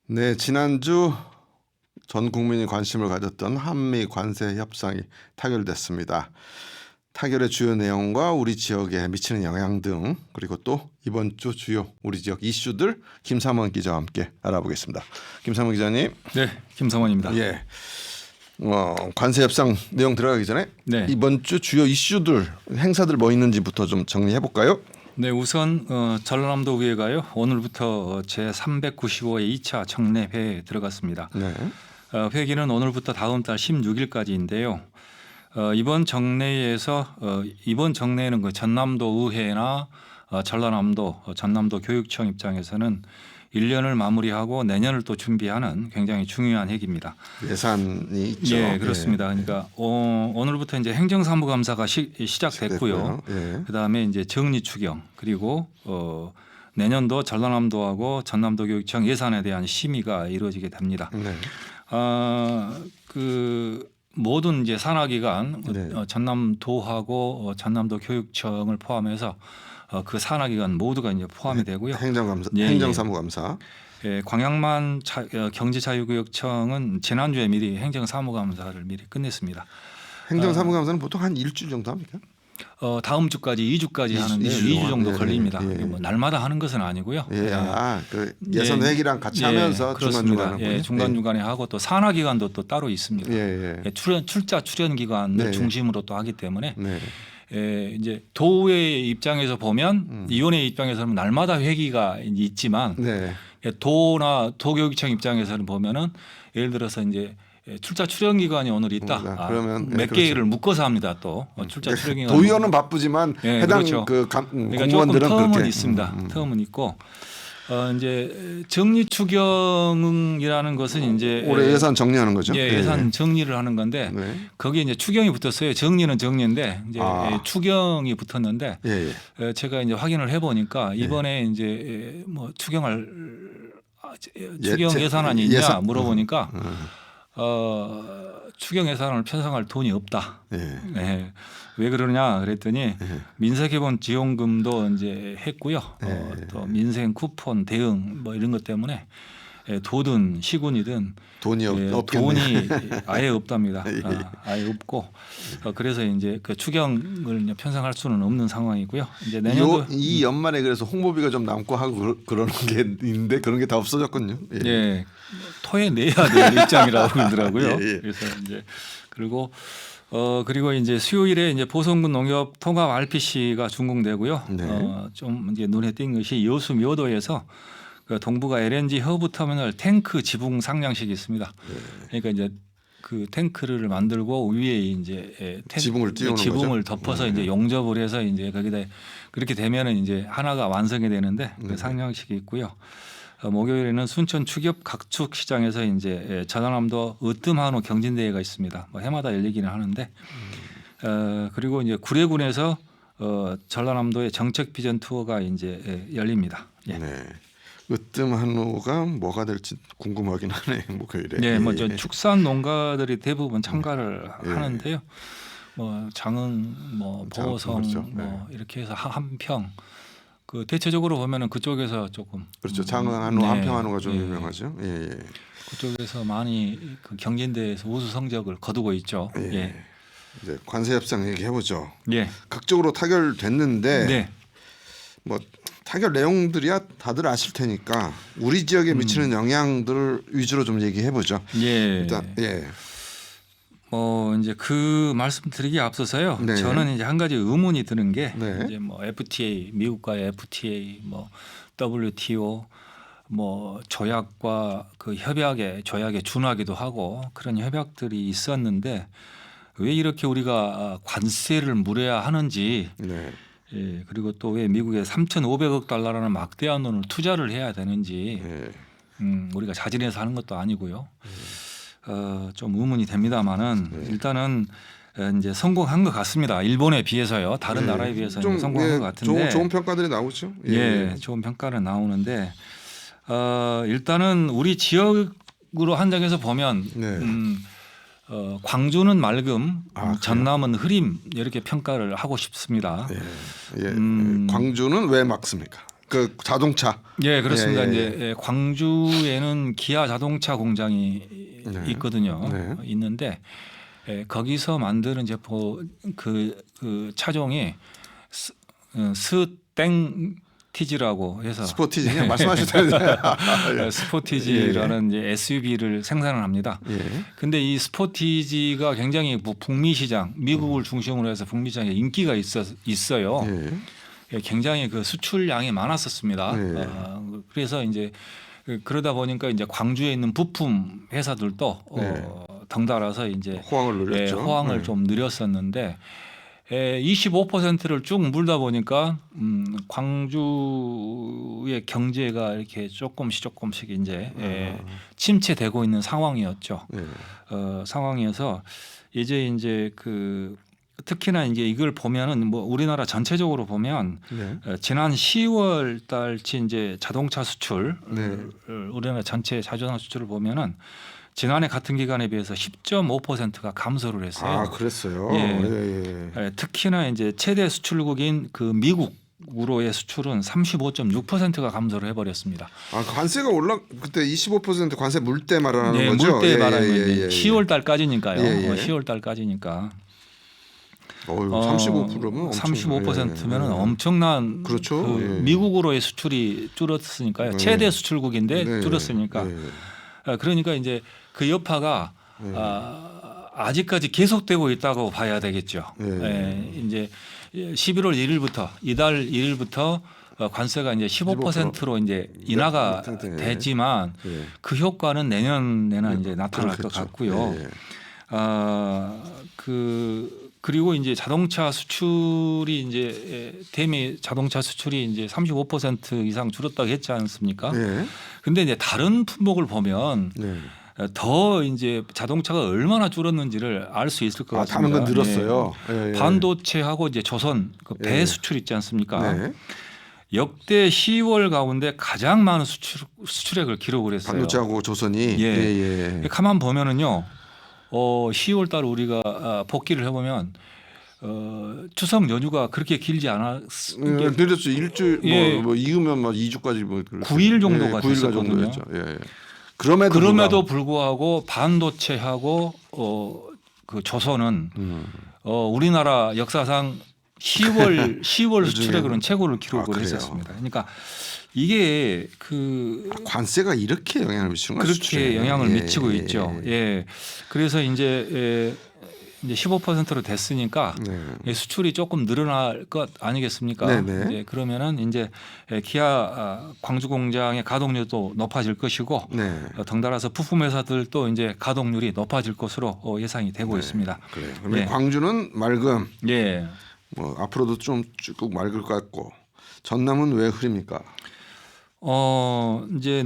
네, 지난주 전 국민이 관심을 가졌던 한미 관세 협상이 타결됐습니다. 타결의 주요 내용과 우리 지역에 미치는 영향 등, 그리고 또 이번 주 주요 우리 지역 이슈들 김삼원 기자와 함께 알아보겠습니다. 김삼원 기자님. 네, 김성원입니다. 예. 관세 협상 내용 들어가기 전에 네. 이번 주 주요 이슈들, 행사들 뭐 있는지부터 좀 정리해 볼까요? 네, 우선 전라남도 의회가요 오늘부터 제 395회 2차 정례회에 들어갔습니다. 네. 회기는 오늘부터 다음 달 16일까지인데요. 이번 정례회에서 이번 정례회는 그 전남도 의회나 전라남도 전남도 교육청 입장에서는 1년을 마무리하고 내년을 또 준비하는 굉장히 중요한 회기입니다. 예산이 있죠. 예, 그렇습니다. 그러니까 오늘부터 이제 행정사무감사가 시작됐고요. 예. 그다음에 이제 정리 추경 그리고 내년도 전라남도하고 전남도 교육청 예산에 대한 심의가 이루어지게 됩니다. 네. 그 모든 이제 산하기관 네. 전남도하고 전남도 교육청을 포함해서 그 산하기관 모두가 이제 포함이 되고요. 행정감사, 예, 행정사무감사. 예, 광양만 경제자유구역청은 지난주에 미리 행정사무감사를 미리 끝냈습니다. 행정사무감사는 보통 한 일주 정도 합니까? 다음 주까지 2주까지 하는데 2주 2주 정도 예, 걸립니다. 예. 뭐 날마다 하는 것은 아니고요. 예, 그 예산 예. 회기랑 같이 예, 하면서 그렇습니다. 중간중간에 예, 중간중간에 하고 또 산하기관도 또 따로 있습니다. 예. 예, 출자 출연 기관을 네. 중심으로 또 하기 때문에 네. 이제 도의 입장에서 보면 위원회 입장에서는 날마다 회기가 있지만 네. 도나 도교육청 입장에서는 보면은 예를 들어서 이제 출자 출연 기관이 오늘 있다. 그러면 몇 그렇죠. 개를 묶어서 합니다. 또 출자 출연 기관 도의원은 바쁘지만 예, 해당 그렇죠. 그러니까 조금 공무원들은 텀은 그렇게 있습니다. 텀은 있고 이제 정리 추경이라는 것은 이제 올해 예산 정리하는 거죠. 예, 예산 정리를 하는 건데 네. 거기에 이제 추경이 붙었어요. 정리는 정리인데 이제 추경이 붙었는데 예. 제가 이제 확인을 해보니까 이번에 이제 뭐 추경 예산안이 있냐 물어보니까 추경 예산을 편성할 돈이 없다. 예. 네. 왜 그러냐 그랬더니 민생기본지원금도 이제 했고요. 또 민생 쿠폰 대응 뭐 이런 것 때문에 도든 시군이든 돈이 없겠네요. 돈이 아예 없답니다. 아예 없고 그래서 이제 그 추경을 이제 편성할 수는 없는 상황이고요. 이제 내년도 이 연말에 그래서 홍보비가 좀 남고 하고 그러는 게 있는데 그런 게 다 없어졌군요. 예, 토해 내야 될 입장이라고 그러더라고요. 예. 그래서 이제 그리고 이제 수요일에 이제 보성군 농협 통합 RPC가 준공되고요. 네. 좀 이제 눈에 띈 것이 여수 묘도에서 그 동북아 LNG 허브 터미널 탱크 지붕 상량식이 있습니다. 그러니까 이제 그 탱크를 만들고 위에 이제 지붕을 띄우는 지붕을 거죠? 덮어서 이제 용접을 해서 이제 거기다 그렇게 되면은 이제 하나가 완성이 되는데 그 상량식이 있고요. 목요일에는 순천 추겹 각축 시장에서 이제 전라남도 으뜸한우 경진대회가 있습니다. 뭐 해마다 열리기는 하는데 그리고 이제 구례군에서 전라남도의 정책 비전 투어가 이제 열립니다. 예. 네. 으뜸 한우가 뭐가 될지 궁금하긴 하네. 목요일에. 네, 뭐 저 축산 농가들이 대부분 참가를 하는데요. 뭐 장흥, 뭐 보성, 그렇죠. 뭐 이렇게 해서 한평. 그 대체적으로 보면은 그쪽에서 조금 그렇죠. 장흥 한우, 한평 한우가 좀 유명하죠. 예. 그쪽에서 많이 그 경진대회에서 우수 성적을 거두고 있죠. 예. 이제 관세 협상 얘기해 보죠. 예. 극적으로 타결됐는데 네. 뭐 타결 내용들이야 다들 아실 테니까 우리 지역에 미치는 영향들 위주로 좀 얘기해 보죠. 예. 일단 이제 그 말씀드리기 앞서서요. 네. 저는 이제 한 가지 의문이 드는 게 네. 이제 뭐 FTA 미국과의 FTA 뭐 WTO 뭐 조약과 그 조약에 준하기도 하고 그런 협약들이 있었는데 왜 이렇게 우리가 관세를 물어야 하는지 네. 예, 그리고 또 왜 미국에 3,500억 달러라는 막대한 돈을 투자를 해야 되는지 우리가 자진해서 하는 것도 아니고요. 좀 의문이 됩니다만은 일단은 이제 성공한 것 같습니다. 일본에 비해서요. 다른 나라에 비해서는 성공한 것 같은데 좋은 평가들이 나오죠. 좋은 평가는 나오는데 일단은 우리 지역으로 한정해서 보면 광주는 맑음, 전남은 흐림 이렇게 평가를 하고 싶습니다. 광주는 왜 막습니까? 그 자동차. 예, 그렇습니다. 예, 예, 이제 광주에는 기아 자동차 공장이 네. 있거든요. 네. 있는데 거기서 만드는 제품 그 차종이 스땡티지라고 해서 스포티지 그냥 말씀하셨다는데. 스포티지라는 이제 SUV를 생산을 합니다. 예. 근데 이 스포티지가 굉장히 북미 시장, 미국을 중심으로 해서 북미 시장에 인기가 있어요. 예. 예, 굉장히 그 수출량이 많았었습니다. 네. 그래서 이제 그러다 보니까 이제 광주에 있는 부품 회사들도 네. 덩달아서 이제 호황을 누렸죠. 호황을 네. 좀 누렸었는데 25%를 쭉 물다 보니까 광주의 경제가 이렇게 조금씩 이제 침체되고 있는 상황이었죠. 네. 상황이어서 이제 그 특히나 이제 이걸 보면은 뭐 우리나라 전체적으로 보면 네. 지난 10월 달치 이제 자동차 수출 네. 우리나라 전체 자동차 수출을 보면은 지난해 같은 기간에 비해서 10.5%가 감소를 했어요. 아, 그랬어요. 예. 예. 예, 특히나 이제 최대 수출국인 그 미국으로의 수출은 35.6%가 감소를 해버렸습니다. 아, 관세가 그때 25% 관세 물 때 말하는 네, 거죠? 물때 말하면 예, 예. 10월 달까지니까요. 예, 예. 10월 달까지니까. 35%면 35%면 예. 엄청난 그렇죠. 그 예. 미국으로의 수출이 줄었으니까요. 네. 최대 수출국인데 네. 줄었으니까. 예. 그러니까 이제 그 여파가 예. 아직까지 계속되고 있다고 봐야 되겠죠. 예. 이제 11월 1일부터 이달 1일부터 관세가 이제 15%로 이제 인하가 네. 되지만 예. 그 효과는 내년에는 이제 나타날 것 그렇겠죠. 같고요. 예. 그리고 이제 자동차 수출이 이제 대미 자동차 수출이 이제 35% 이상 줄었다고 했지 않습니까? 예. 근데 이제 다른 품목을 보면 네. 더 이제 자동차가 얼마나 줄었는지를 알 수 있을 것 같습니다. 다른 건 늘었어요. 예. 예. 반도체하고 이제 조선 그 배 예. 수출 있지 않습니까? 네. 역대 10월 가운데 가장 많은 수출액을 기록을 했어요. 반도체하고 조선이. 예. 가만 보면은요. 10월 달 우리가 복귀를 해보면 추석 연휴가 그렇게 길지 않았. 늘렸죠. 일주일 예. 뭐 이으면 뭐 2주까지 뭐 9일 정도가 9일 됐었거든요. 정도였죠. 예. 그럼에도 불구하고 반도체하고 그 조선은 우리나라 역사상 10월 수출액으로는 최고를 기록을 했었습니다. 그러니까 이게 그 관세가 이렇게 영향을 미치는 거죠. 그렇게 영향을 미치고 있죠. 예. 그래서 이제 15%로 됐으니까 네. 수출이 조금 늘어날 것 아니겠습니까? 네네. 이제 그러면은 이제 기아 광주 공장의 가동률도 높아질 것이고 네. 덩달아서 부품 회사들도 이제 가동률이 높아질 것으로 예상이 되고 있습니다. 그래요. 그러면 예. 광주는 맑음. 예. 뭐 앞으로도 좀 쭉 맑을 것 같고 전남은 왜 흐립니까? 이제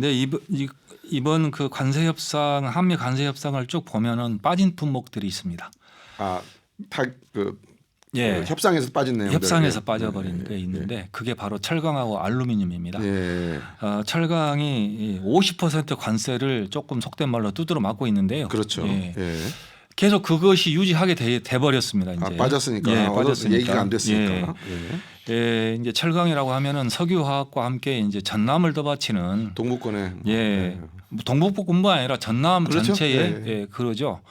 이번 그 관세 협상 한미 관세 협상을 쭉 보면은 빠진 품목들이 있습니다. 예. 협상에서 빠진 내용. 협상에서 빠져버린 게 있는데 그게 바로 철강하고 알루미늄입니다. 예. 철강이 50% 관세를 조금 속된 말로 두드러 맞고 있는데요. 그렇죠. 예. 예. 계속 그것이 유지하게 돼 버렸습니다. 이제 빠졌으니까. 예, 빠졌으니까. 얘기가 안 됐으니까. 예, 이제 철강이라고 하면은 석유화학과 함께 이제 전남을 더 바치는 동북권에. 예, 동북부뿐만 아니라 전남 그렇죠? 전체에 예. 예, 그러죠.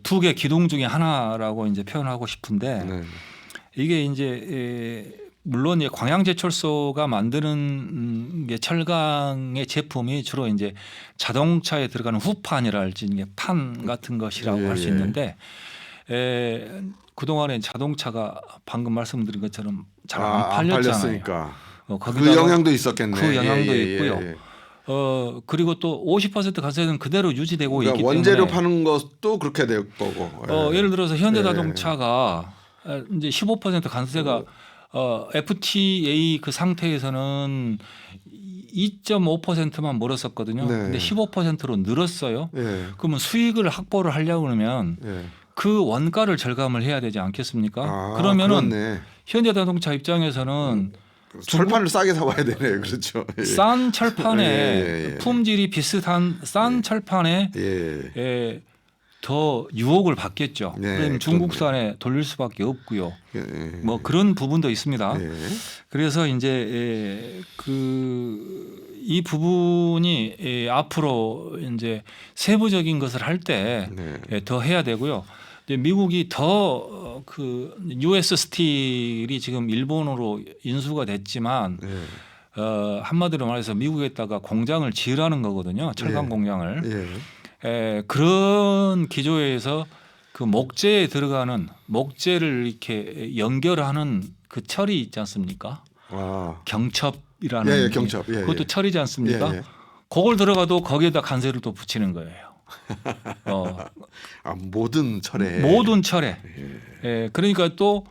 두 개 기둥 중에 하나라고 이제 표현하고 싶은데 네. 이게 이제 물론 이제 광양제철소가 만드는 게 철강의 제품이 주로 이제 자동차에 들어가는 후판이랄지 이게 판 같은 것이라고 예, 할 수 예. 있는데 그동안에 자동차가 방금 말씀드린 것처럼 잘 안 팔렸잖아요. 팔렸으니까. 그 거기다가 영향도 있었겠네. 그 영향도 예, 있고요. 예. 그리고 또 50% 관세는 그대로 유지되고 그러니까 있기 원재료 때문에 파는 것도 그렇게 될 거고. 예를 들어서 현대자동차가 이제 15% 관세가 FTA 그 상태에서는 2.5%만 멀었었거든요. 네. 근데 15%로 늘었어요. 예. 그러면 수익을 확보를 하려고 그러면 예. 그 원가를 절감을 해야 되지 않겠습니까? 그러면은 그러면은 현대자동차 입장에서는 철판을 싸게 사와야 되네요. 그렇죠. 예. 싼 철판에 예. 품질이 비슷한 싼 철판에 예. 더 유혹을 받겠죠. 네, 그럼 중국산에 돌릴 수밖에 없고요. 예. 뭐 그런 부분도 있습니다. 예. 그래서 이제 이 부분이 앞으로 이제 세부적인 것을 할 때 더 네. 해야 되고요. 이제 미국이 더 그 US 스틸이 지금 일본으로 인수가 됐지만 예. 한마디로 말해서 미국에다가 공장을 지으라는 거거든요. 철강 예. 공장을. 예. 그런 기조에서 그 목재에 들어가는 목재를 이렇게 연결하는 그 철이 있지 않습니까? 아. 경첩이라는 예, 경첩. 예, 그것도 예. 철이지 않습니까? 예, 예. 그걸 들어가도 거기에다 간세를 또 붙이는 거예요. 아, 모든 철에. 모든 철에. 예, 그러니까 또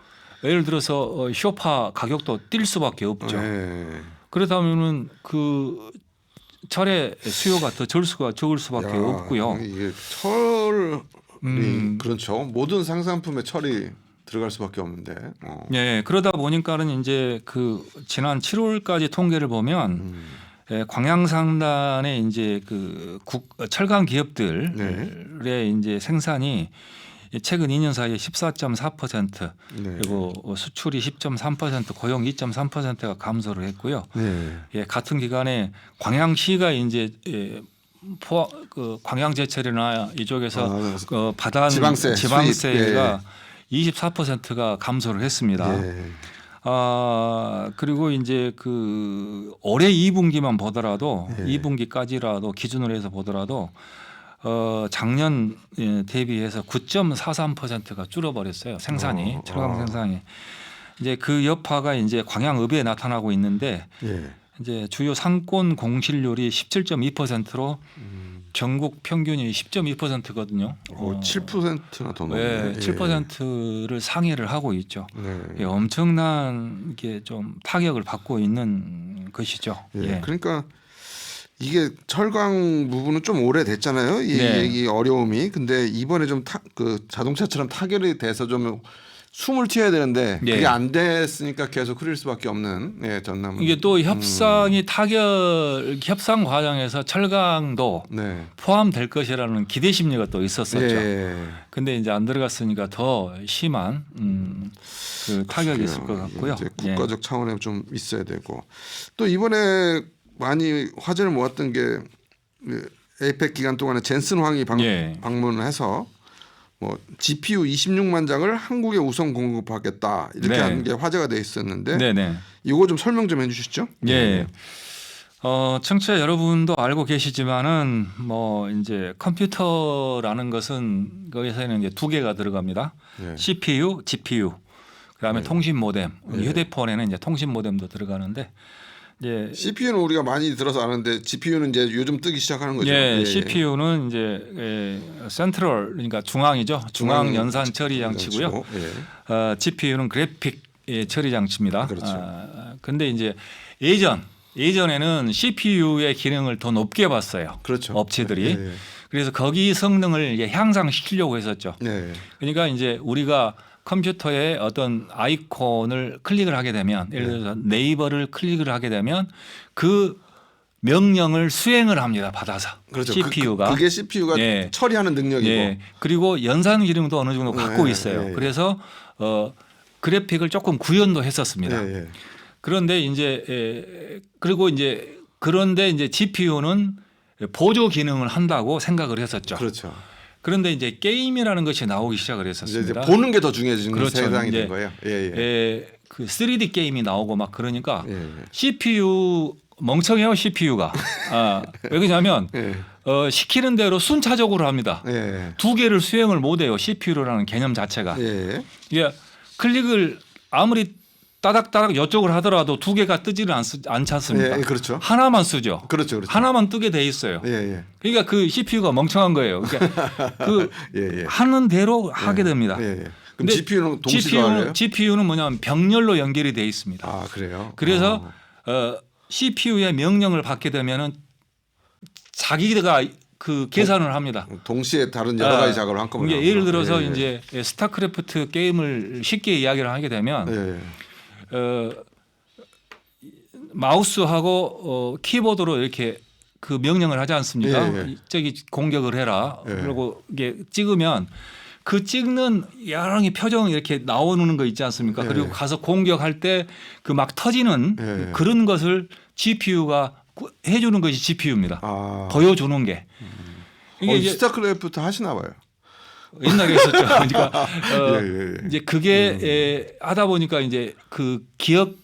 예를 들어서 쇼파 가격도 뛸 수밖에 없죠. 예. 그렇다면은 그 철의 수요가 더 적을 수밖에 야, 없고요. 이게 철이 그렇죠. 모든 상산품에 철이 들어갈 수밖에 없는데. 예, 그러다 보니까는 이제 그 지난 7월까지 통계를 보면 광양상단의 이제 그 철강 기업들의 이제 생산이 최근 2년 사이에 14.4% 네. 그리고 수출이 10.3% 고용 2.3%가 감소를 했고요. 네. 예, 같은 기간에 광양시가 이제 그 광양제철이나 이쪽에서 받은 지방세, 지방세가 24%가 감소를 했습니다. 예. 그리고 이제 그 올해 2분기만 보더라도 예. 2분기까지라도 기준으로 해서 보더라도 작년 대비해서 9.43%가 줄어버렸어요. 생산이 철강 생산이. 이제 그 여파가 이제 광양읍에 나타나고 있는데 예. 이제 주요 상권 공실률이 17.2%로 전국 평균이 10.2%거든요. 7%나 더 높네. 네, 7%를 상회를 하고 있죠. 네. 예, 엄청난 게 좀 타격을 받고 있는 것이죠. 예. 예. 그러니까 이게 철강 부분은 좀 오래됐잖아요. 이 어려움이. 근데 이번에 좀 그 자동차처럼 타결이 돼서 좀 숨을 튀어야 되는데 그게 안 됐으니까 계속 흐릴 수밖에 없는 전남. 이게 또 협상 과정에서 철강도 포함될 것이라는 기대 심리가 또 있었었죠. 근데 이제 안 들어갔으니까 더 심한 그 타격이 있을 것 같고요. 이제 국가적 차원에 좀 있어야 되고 또 이번에 많이 화제를 모았던 게 에이펙 기간 동안에 젠슨 황이 방문을 해서 뭐 GPU 26만 장을 한국에 우선 공급하겠다 이렇게 하는 게 화제가 돼 있었는데 이거 좀 설명 좀 해주시죠. 예. 청취자 여러분도 알고 계시지만은 뭐 이제 컴퓨터라는 것은 거기서는 이제 두 개가 들어갑니다. CPU, GPU. 그다음에 통신 모뎀. 휴대폰에는 이제 통신 모뎀도 들어가는데. CPU는 우리가 많이 들어서 아는데 GPU는 이제 요즘 뜨기 시작하는 거죠. CPU는 이제 센트럴 그러니까 중앙이죠. 중앙 연산 처리 장치고요. GPU는 그래픽 처리 장치입니다. 그렇죠. 근데 이제 예전에는 CPU의 기능을 더 높게 봤어요. 그렇죠. 업체들이. 그래서 거기 성능을 이제 향상시키려고 했었죠. 그러니까 이제 우리가 컴퓨터에 어떤 아이콘을 클릭을 하게 되면 예를 들어서 네이버를 클릭을 하게 되면 그 명령을 수행을 합니다. 받아서. 그렇죠. CPU가. 그게 CPU가 처리하는 능력이고. 그리고 연산 기능도 어느 정도 갖고 있어요. 그래서 그래픽을 조금 구현도 했었습니다. 그런데 이제 그런데 이제 GPU는 보조 기능을 한다고 생각을 했었죠. 그렇죠. 그런데 이제 게임이라는 것이 나오기 시작을 했었습니다. 이제 보는 게 더 중요해지는 세상이 된 거예요. 그 3D 게임이 나오고 막 그러니까 CPU 멍청해요 CPU가. 왜 그러냐면 시키는 대로 순차적으로 합니다. 두 개를 수행을 못해요 CPU라는 개념 자체가. 이게 클릭을 아무리 따닥따닥 이쪽을 하더라도 두 개가 뜨지는 않지 않습니까? 그렇죠. 하나만 쓰죠. 그렇죠. 하나만 뜨게 돼 있어요. 그러니까 그 CPU가 멍청한 거예요. 그러니까 그 하는 대로 하게 됩니다. 그럼 GPU는 동시에 GPU는 뭐냐면 병렬로 연결이 돼 있습니다. 아, 그래요? 그래서 CPU의 명령을 받게 되면은 자기가 그 계산을 합니다. 동시에 다른 여러 가지 작업을 한꺼번에. 예를 들어서 이제 스타크래프트 게임을 쉽게 이야기를 하게 되면 마우스하고 키보드로 이렇게 그 명령을 하지 않습니까? 예, 예. 저기 공격을 해라. 예. 그리고 이게 찍으면 그 찍는 여러 개 표정 이렇게 나오는 거 있지 않습니까? 예. 그리고 가서 공격할 때 그 막 터지는 예. 그런 것을 GPU가 해주는 것이 GPU입니다. 아. 보여주는 게. 이게 이제 스타크래프트 하시나 봐요. 옛날에 했었죠. 그러니까 예, 예, 예. 이제 그게 하다 보니까 이제 그 기억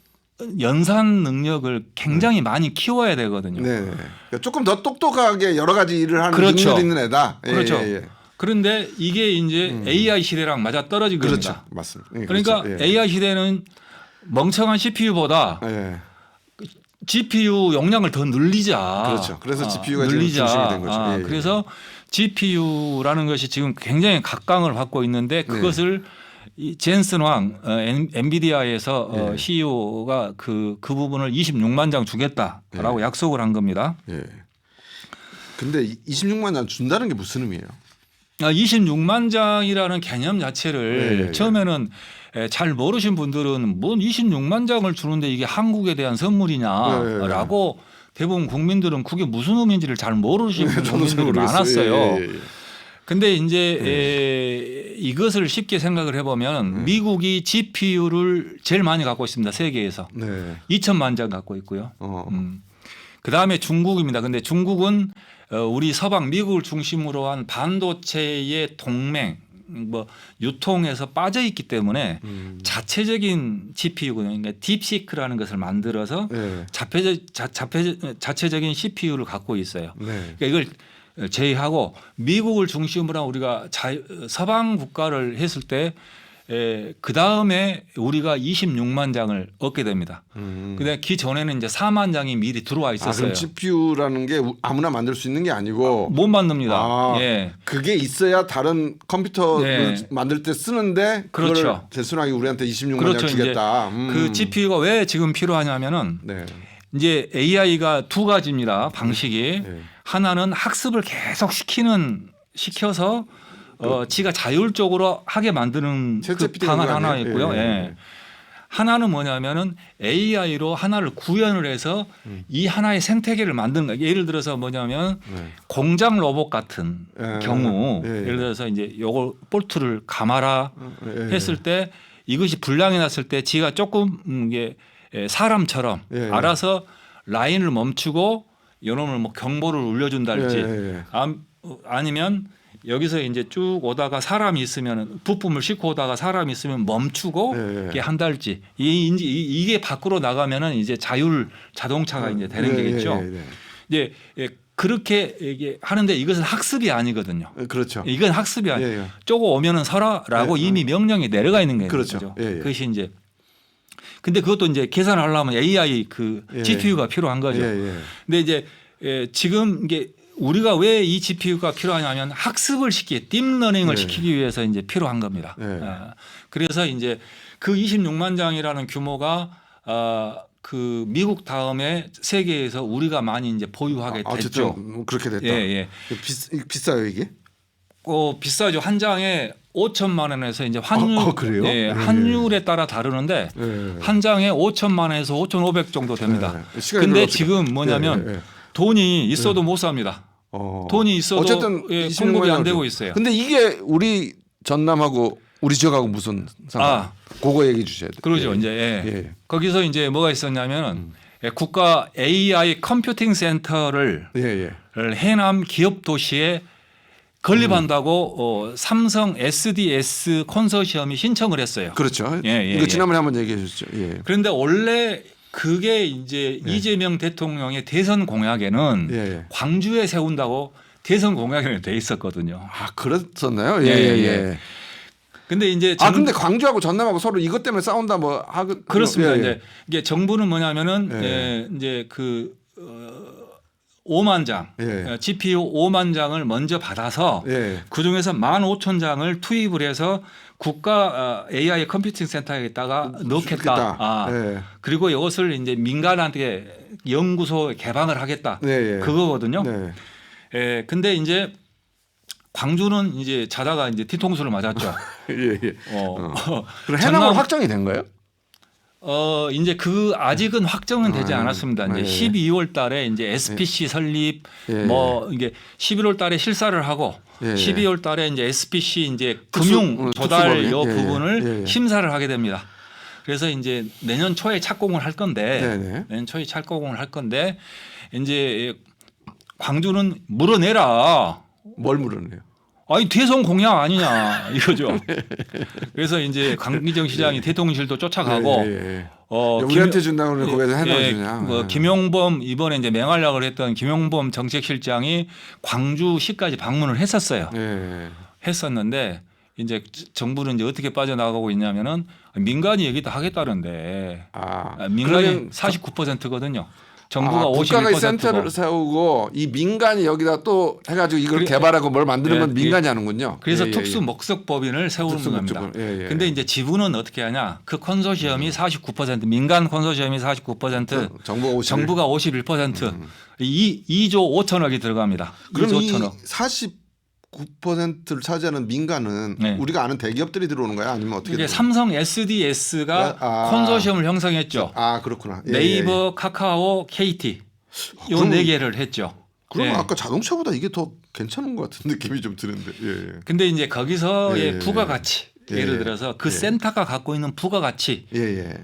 연산 능력을 굉장히 많이 키워야 되거든요. 네. 그러니까 조금 더 똑똑하게 여러 가지 일을 하는 그렇죠. 능력 있는 애다. 예, 그렇죠. 예, 예. 그런데 이게 이제 AI 시대랑 맞아 떨어진 그렇죠. 겁니다. 맞습니다. 예, 그러니까 그렇죠. 예. AI 시대는 멍청한 CPU보다 예. GPU 용량을 더 늘리자. 그렇죠. 그래서 GPU가 지금 중심이 된 거죠. 예, 예. 그래서 GPU라는 것이 지금 굉장히 각광을 받고 있는데 그것을 이 젠슨 황 엔비디아에서 CEO가 그 부분을 26만 장 주겠다라고 약속을 한 겁니다. 예. 근데 26만 장 준다는 게 무슨 의미예요? 26만 장이라는 개념 자체를 예. 처음에는 잘 모르신 분들은 뭔 26만 장을 주는데 이게 한국에 대한 선물이냐라고 대부분 국민들은 그게 무슨 의미인지를 잘 모르시는 국민들이 많았어요. 예. 근데 이제 이것을 쉽게 생각을 해보면 미국이 GPU를 제일 많이 갖고 있습니다. 세계에서. 네. 2천만 장 갖고 있고요. 그다음에 중국입니다. 근데 중국은 우리 서방 미국을 중심으로 한 반도체의 동맹 뭐 유통에서 빠져 있기 때문에 자체적인 GPU군요. 그러니까 딥시크라는 것을 만들어서 네. 자체적인 CPU를 갖고 있어요. 네. 그러니까 이걸 제외하고 미국을 중심으로 우리가 서방 국가를 했을 때 그 다음에 우리가 26만 장을 얻게 됩니다. 근데 그 전에는 이제 4만 장이 미리 들어와 있었어요. 그럼 GPU라는 게 아무나 만들 수 있는 게 아니고 못 만듭니다. 예. 그게 있어야 다른 컴퓨터를 네. 만들 때 쓰는데 그렇죠. 그걸 대순하게 우리한테 26만 그렇죠. 장 주겠다. 그 GPU가 왜 지금 필요하냐면은 네. 이제 AI가 두 가지입니다. 방식이 네. 하나는 학습을 계속 시켜서 지가 자율적으로 하게 만드는 그 챗GPT 방안 그거 하나 아니에요? 있고요. 예. 예. 하나는 뭐냐면은 AI로 하나를 구현을 해서 이 하나의 생태계를 만드는 거예요. 예를 들어서 뭐냐면 공장 로봇 같은 경우 예를 들어서 이제 요걸 볼트를 감아라 했을 때 이것이 불량이 났을 때 지가 조금 이게 사람처럼 알아서 라인을 멈추고 요놈을 뭐 경보를 울려준달지 아니면 여기서 이제 쭉 오다가 사람이 있으면 부품을 싣고 오다가 사람이 있으면 멈추고 이렇게 한달지 이게 밖으로 나가면은 이제 자율 자동차가 이제 되는 거겠죠. 이제 그렇게 이게 하는데 이것은 학습이 아니거든요. 그렇죠. 이건 학습이 아니에요. 쪼고 오면은 서라라고 이미 명령이 내려가 있는 거예요. 그렇죠. 그것이 이제 근데 그것도 이제 계산을 하려면 AI 그 GPU가 필요한 거죠. 근데 이제 지금 이게 우리가 왜 이 GPU가 필요하냐면 학습을 딥러닝을 시키기 위해서 이제 필요한 겁니다. 그래서 이제 그 26만 장이라는 규모가 그 미국 다음에 세계에서 우리가 많이 이제 보유하게 됐죠. 그렇게 됐다. 비싸요 이게? 비싸죠. 한 장에 5천만 원에서 이제 환율, 그래요? 환율에 따라 다르는데 한 장에 5천만 원에서 5,500 정도 됩니다. 근데 지금 뭐냐면 돈이 있어도 못 삽니다. 돈이 있어도 어쨌든 공급이 안 되고 있어요. 근데 이게 우리 전남하고 우리 지역하고 무슨 상관? 그거 얘기해 주셔야 돼요. 그러죠. 이제 거기서 이제 뭐가 있었냐면 국가 AI 컴퓨팅 센터를 해남 기업 도시에 건립한다고 삼성 SDS 컨소시엄이 신청을 했어요. 그렇죠. 이거 지난번에 한번 얘기해 주셨죠. 그런데 원래 그게 이제 이재명 대통령의 대선 공약에는 광주에 세운다고 대선 공약에는 돼 있었거든요. 그랬었나요? 근데 이제 근데 광주하고 전남하고 서로 이것 때문에 싸운다 뭐 하고 그렇습니다. 이제 이게 정부는 뭐냐면은 이제 그 5만 장 GPU 5만 장을 먼저 받아서 그 중에서 15,000장을 투입을 해서 국가 AI 컴퓨팅 센터에다가 넣겠다. 그리고 이것을 이제 민간한테 연구소 개방을 하겠다. 그거거든요. 근데 이제 광주는 이제 자다가 이제 뒤통수를 맞았죠. 그럼 해남으로 확정이 된 거예요? 이제 그 아직은 확정은 되지 않았습니다. 이제 예. 12월 달에 이제 SPC 설립 예. 뭐 이게 11월 달에 실사를 하고 예. 12월 달에 이제 SPC 이제 특수- 금융 조달 요 특수법인. 예. 부분을 예. 심사를 하게 됩니다. 그래서 이제 내년 초에 착공을 할 건데 네네. 내년 초에 착공을 할 건데 이제 광주는 물어내라. 뭘 물어내요? 아니 대선 공약 아니냐 이거죠. 그래서 이제 강기정 시장이 대통령실도 쫓아가고 예. 어, 우리한테 준다고 그러는데 거기에서 예, 해놔주냐. 뭐 김용범 이번에 이제 맹활약을 했던 김용범 정책실장이 광주시까지 방문을 했었어요. 예. 했었는데 이제 정부는 이제 어떻게 빠져나가고 있냐면은 민간이 여기다 하겠다는데 민간이 그러면 49%거든요. 정부가 국가가 이 51%고. 센터를 세우고 이 민간이 여기다 또 해가지고 이걸 개발하고 뭘 만드는 예, 건 민간이 예. 하는군요. 그래서 예, 예, 특수 예. 목적법인을 세우는 특수 겁니다. 목적법. 예, 예. 근데 이제 지분은 어떻게 하냐? 그 컨소시엄이 49%, 민간 컨소시엄이 49%, 정부가 50. 정부가 51%, 2조 5천억이 들어갑니다. 그럼 2조 이 5천억. 49%를 차지하는 민간은 네. 우리가 아는 대기업들이 들어오는 거야? 아니면 어떻게? 이게 들어오는 삼성 SDS가 아. 컨소시엄을 형성했죠. 그렇구나. 예, 네이버, 카카오, KT 요 그럼- 네 개를 했죠. 그럼 예. 아까 자동차보다 이게 더 괜찮은 것 같은 느낌이 좀 드는데. 예. 근데 이제 거기서의 예. 부가가치 예. 예를 들어서 그 예. 센터가 갖고 있는 부가가치 예. 예.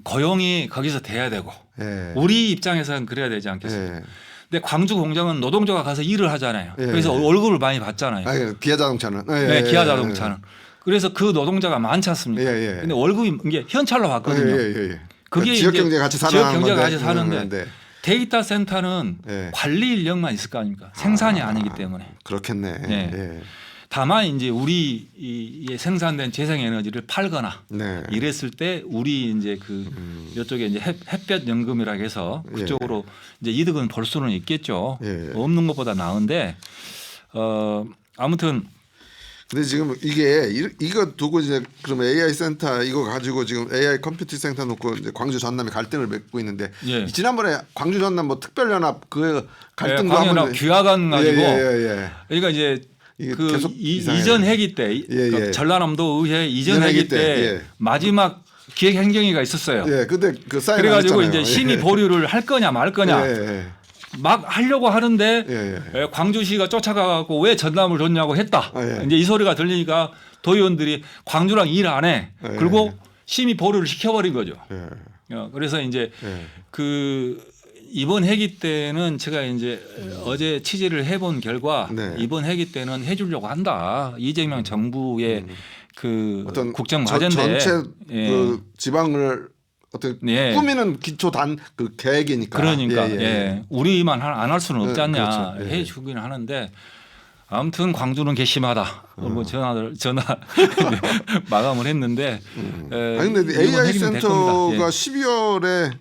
고용이 거기서 돼야 되고 예. 우리 입장에서는 그래야 되지 않겠습니까? 예. 근데 광주 공장은 노동자가 가서 일을 하잖아요. 예. 그래서 월급을 많이 받잖아요. 기아 자동차는. 네, 기아 자동차는. 그래서 그 노동자가 많지 않습니까? 예, 예. 근데 월급이 이게 현찰로 받거든요. 예. 그게 지역 이제 경제 같이 지역 살아나는 경제가 건데. 같이 사는데 데이터 센터는 예. 관리 인력만 있을 거 아닙니까? 생산이 아니기 때문에. 그렇겠네. 네. 예. 다만 이제 우리 이 생산된 재생에너지를 팔거나 네. 이랬을 때 우리 이제 그 이쪽에 이제 햇볕 연금이라 해서 그쪽으로 이제 이득은 볼 수는 있겠죠. 예. 없는 것보다 나은데 아무튼 근데 지금 이게 이거 두고 이제 그럼 AI 센터 이거 가지고 지금 AI 컴퓨팅 센터 놓고 이제 광주 전남이 갈등을 맺고 있는데 예. 지난번에 광주 전남 뭐 특별연합 그 갈등도 광연합 한번 귀화관 가지고 예. 그러니까 이제 이게 그 계속 이상해요. 이전 회기 때 예. 그 전라남도 의회 이전 이전 회기 회기 때 때, 예. 마지막 기획행정위가 있었어요. 예, 근데 그 사인 그래가지고 안 했잖아요. 이제 심의 보류를 할 거냐 말 거냐 예. 막 하려고 하는데 예. 광주시가 쫓아가고 왜 전남을 줬냐고 했다. 예. 이제 이 소리가 들리니까 도의원들이 광주랑 일 안 해. 예. 그리고 심의 보류를 시켜버린 거죠. 예. 그래서 이제 예. 그 이번 회기 때는 제가 이제 어제 취재를 해본 결과 네. 이번 회기 때는 해주려고 한다. 이재명 정부의 그 어떤 국정 과제인데 전체 예. 그 지방을 어떤 예. 꾸미는 기초 단 그 계획이니까. 그러니까 예. 예. 우리만 안 할 수는 없지 않냐 그렇죠. 예. 해주긴 하는데 아무튼 광주는 괘씸하다. 뭐 전화 마감을 했는데. 아니 근데 이번 AI 회기는 될 센터가 겁니다. 12월에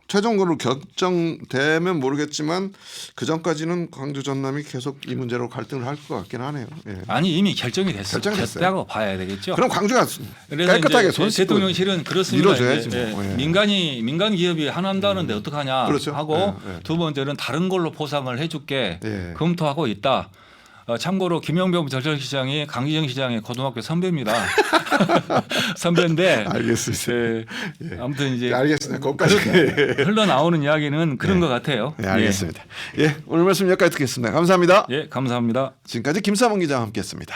최종적으로 결정되면 모르겠지만 그 전까지는 광주 전남이 계속 이 문제로 갈등을 할 것 같긴 하네요. 예. 아니 이미 결정이 됐어요. 결정됐어요. 됐다고 봐야 되겠죠. 그럼 광주가 그래서 깔끔하게 이제 손 씻고 대통령실은 그렇습니다. 밀어줘야지 이제, 뭐. 예. 민간 기업이 하나 한다는데 어떡하냐 그렇죠. 하고 예. 두 번째는 다른 걸로 보상을 해줄게 예. 검토하고 있다. 참고로 김영병 전설시장이 강기정 시장의 고등학교 선배입니다. 선배인데 알겠습니다. 예. 아무튼 이제 알겠습니다. 거기까지. 흘러나오는 이야기는 그런 것 같아요. 네, 알겠습니다. 예, 오늘 말씀 여기까지 듣겠습니다. 감사합니다. 예, 감사합니다. 지금까지 김삼원 기자와 함께했습니다.